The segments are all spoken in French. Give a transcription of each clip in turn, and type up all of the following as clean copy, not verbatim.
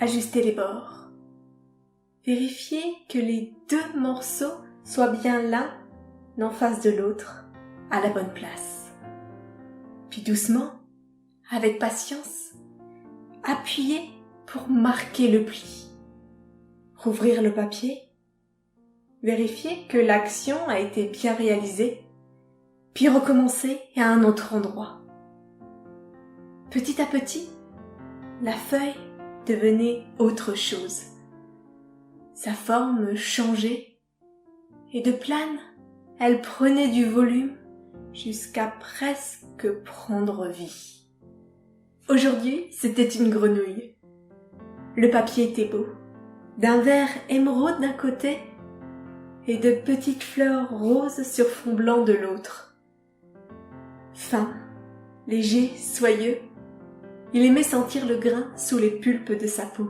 Ajustez les bords. Vérifiez que les deux morceaux soient bien l'un en face de l'autre, à la bonne place. Puis doucement, avec patience, appuyez pour marquer le pli. Rouvrir le papier. Vérifiez que l'action a été bien réalisée, puis recommencer à un autre endroit. Petit à petit, la feuille devenait autre chose. Sa forme changeait, et de plane, elle prenait du volume jusqu'à presque prendre vie. Aujourd'hui, c'était une grenouille. Le papier était beau, d'un vert émeraude d'un côté et de petites fleurs roses sur fond blanc de l'autre. Fin, léger, soyeux, il aimait sentir le grain sous les pulpes de sa peau.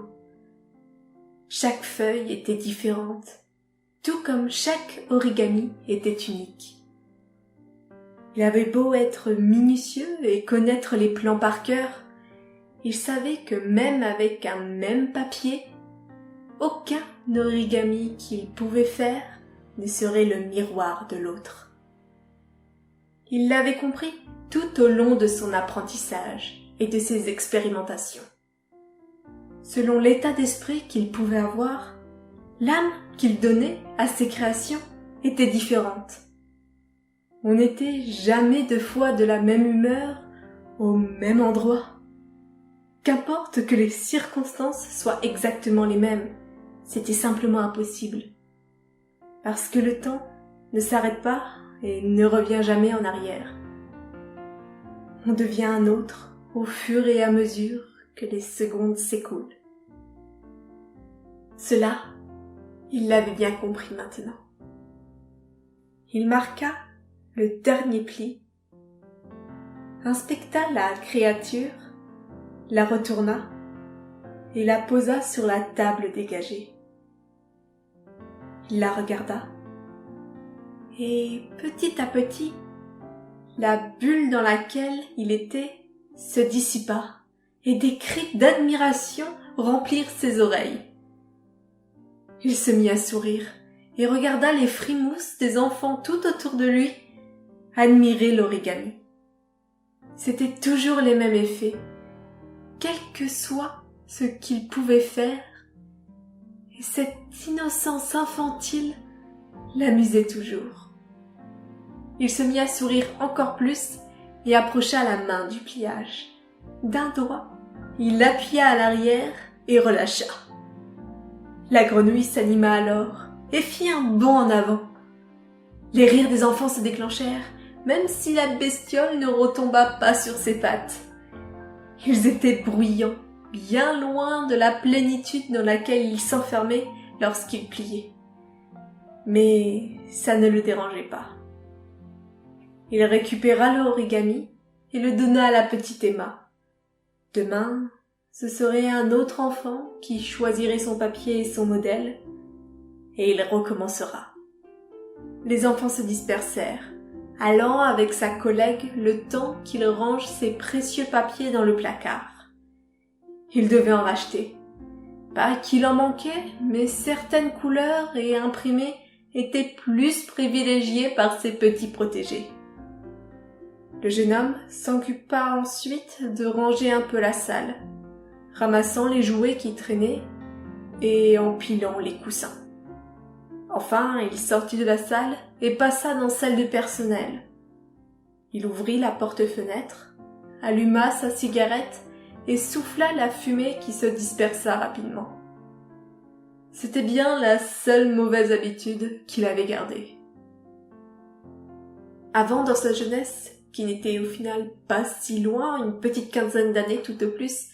Chaque feuille était différente, tout comme chaque origami était unique. Il avait beau être minutieux et connaître les plans par cœur, il savait que même avec un même papier, aucun origami qu'il pouvait faire ne serait le miroir de l'autre. Il l'avait compris tout au long de son apprentissage et de ses expérimentations. Selon l'état d'esprit qu'il pouvait avoir, l'âme qu'il donnait à ses créations était différente. On n'était jamais deux fois de la même humeur au même endroit. Qu'importe que les circonstances soient exactement les mêmes, c'était simplement impossible. Parce que le temps ne s'arrête pas et ne revient jamais en arrière. On devient un autre au fur et à mesure que les secondes s'écoulent. Cela, il l'avait bien compris maintenant. Il marqua le dernier pli, inspecta la créature, la retourna et la posa sur la table dégagée. Il la regarda et petit à petit, la bulle dans laquelle il était se dissipa et des cris d'admiration remplirent ses oreilles. Il se mit à sourire et regarda les frimousses des enfants tout autour de lui admirer l'origami. C'était toujours les mêmes effets, quel que soit ce qu'il pouvait faire, et cette innocence infantile l'amusait toujours. Il se mit à sourire encore plus et approcha la main du pliage. D'un doigt, il l'appuya à l'arrière et relâcha. La grenouille s'anima alors et fit un bond en avant. Les rires des enfants se déclenchèrent, même si la bestiole ne retomba pas sur ses pattes. Ils étaient bruyants, bien loin de la plénitude dans laquelle il s'enfermait lorsqu'il pliait. Mais ça ne le dérangeait pas. Il récupéra l'origami et le donna à la petite Emma. Demain, ce serait un autre enfant qui choisirait son papier et son modèle, et il recommencera. Les enfants se dispersèrent, allant avec sa collègue le temps qu'il range ses précieux papiers dans le placard. Il devait en racheter. Pas qu'il en manquait, mais certaines couleurs et imprimés étaient plus privilégiés par ses petits protégés. Le jeune homme s'occupa ensuite de ranger un peu la salle, ramassant les jouets qui traînaient et empilant les coussins. Enfin, il sortit de la salle et passa dans celle de personnel. Il ouvrit la porte-fenêtre, alluma sa cigarette et souffla la fumée qui se dispersa rapidement. C'était bien la seule mauvaise habitude qu'il avait gardée. Avant, dans sa jeunesse, qui n'était au final pas si loin, une petite quinzaine d'années tout au plus,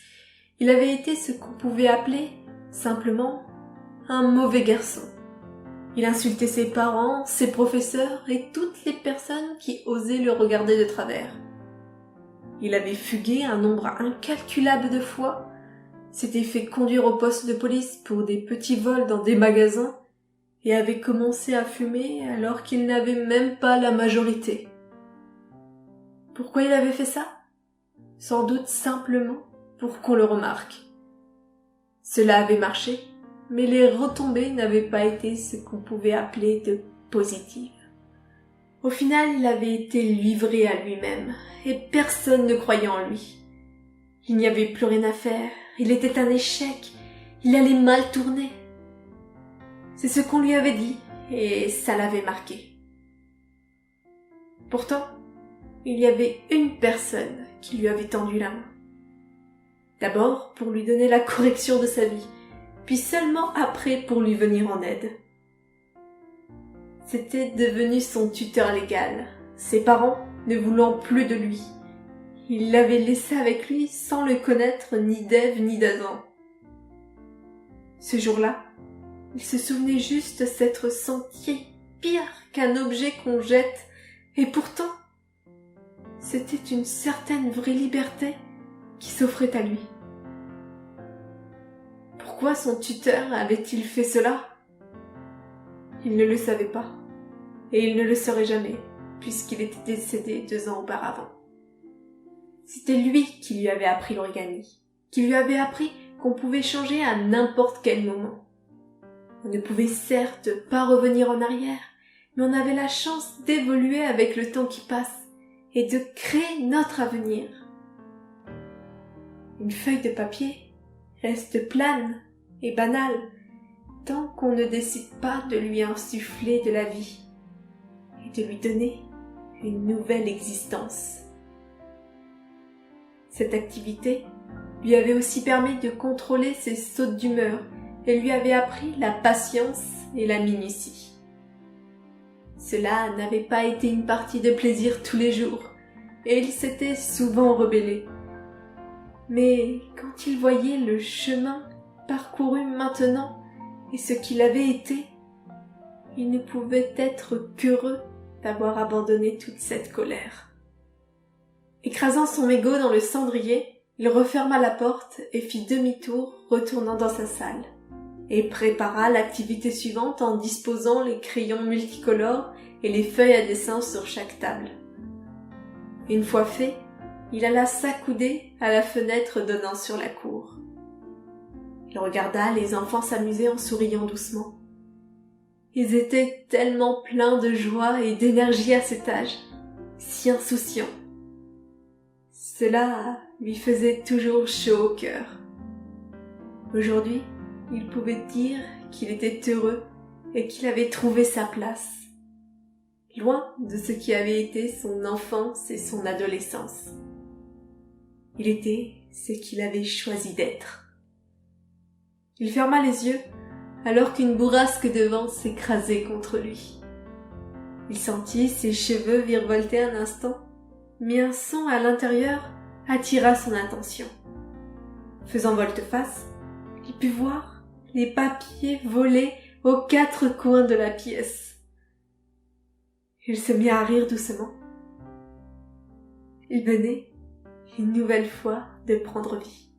il avait été ce qu'on pouvait appeler, simplement, un mauvais garçon. Il insultait ses parents, ses professeurs et toutes les personnes qui osaient le regarder de travers. Il avait fugué un nombre incalculable de fois, s'était fait conduire au poste de police pour des petits vols dans des magasins et avait commencé à fumer alors qu'il n'avait même pas la majorité. Pourquoi il avait fait ça ? Sans doute simplement pour qu'on le remarque. Cela avait marché, mais les retombées n'avaient pas été ce qu'on pouvait appeler de positives. Au final, il avait été livré à lui-même, et personne ne croyait en lui. Il n'y avait plus rien à faire, il était un échec, il allait mal tourner. C'est ce qu'on lui avait dit, et ça l'avait marqué. Pourtant, il y avait une personne qui lui avait tendu la main. D'abord pour lui donner la correction de sa vie, puis seulement après pour lui venir en aide. C'était devenu son tuteur légal, ses parents ne voulant plus de lui. Il l'avait laissé avec lui sans le connaître ni d'Ève ni d'Adam. Ce jour-là, il se souvenait juste s'être senti pire qu'un objet qu'on jette, et pourtant, c'était une certaine vraie liberté qui s'offrait à lui. Pourquoi son tuteur avait-il fait cela ? Il ne le savait pas, et il ne le saurait jamais, puisqu'il était décédé 2 ans auparavant. C'était lui qui lui avait appris l'origami, qui lui avait appris qu'on pouvait changer à n'importe quel moment. On ne pouvait certes pas revenir en arrière, mais on avait la chance d'évoluer avec le temps qui passe et de créer notre avenir. Une feuille de papier reste plane et banale tant qu'on ne décide pas de lui insuffler de la vie et de lui donner une nouvelle existence. Cette activité lui avait aussi permis de contrôler ses sautes d'humeur et lui avait appris la patience et la minutie. Cela n'avait pas été une partie de plaisir tous les jours, et il s'était souvent rebellé. Mais quand il voyait le chemin parcouru maintenant et ce qu'il avait été, il ne pouvait être qu'heureux d'avoir abandonné toute cette colère. Écrasant son mégot dans le cendrier, il referma la porte et fit demi-tour, retournant dans sa salle, et prépara l'activité suivante en disposant les crayons multicolores et les feuilles à dessin sur chaque table. Une fois fait, il alla s'accouder à la fenêtre donnant sur la cour. Il regarda les enfants s'amuser en souriant doucement. Ils étaient tellement pleins de joie et d'énergie à cet âge, si insouciants. Cela lui faisait toujours chaud au cœur. Aujourd'hui, il pouvait dire qu'il était heureux et qu'il avait trouvé sa place, loin de ce qui avait été son enfance et son adolescence. Il était ce qu'il avait choisi d'être. Il ferma les yeux alors qu'une bourrasque de vent s'écrasait contre lui. Il sentit ses cheveux virevolter un instant, mais un son à l'intérieur attira son attention. Faisant volte-face, il put voir les papiers voler aux 4 coins de la pièce. Il se mit à rire doucement. Il venait, une nouvelle fois, de prendre vie.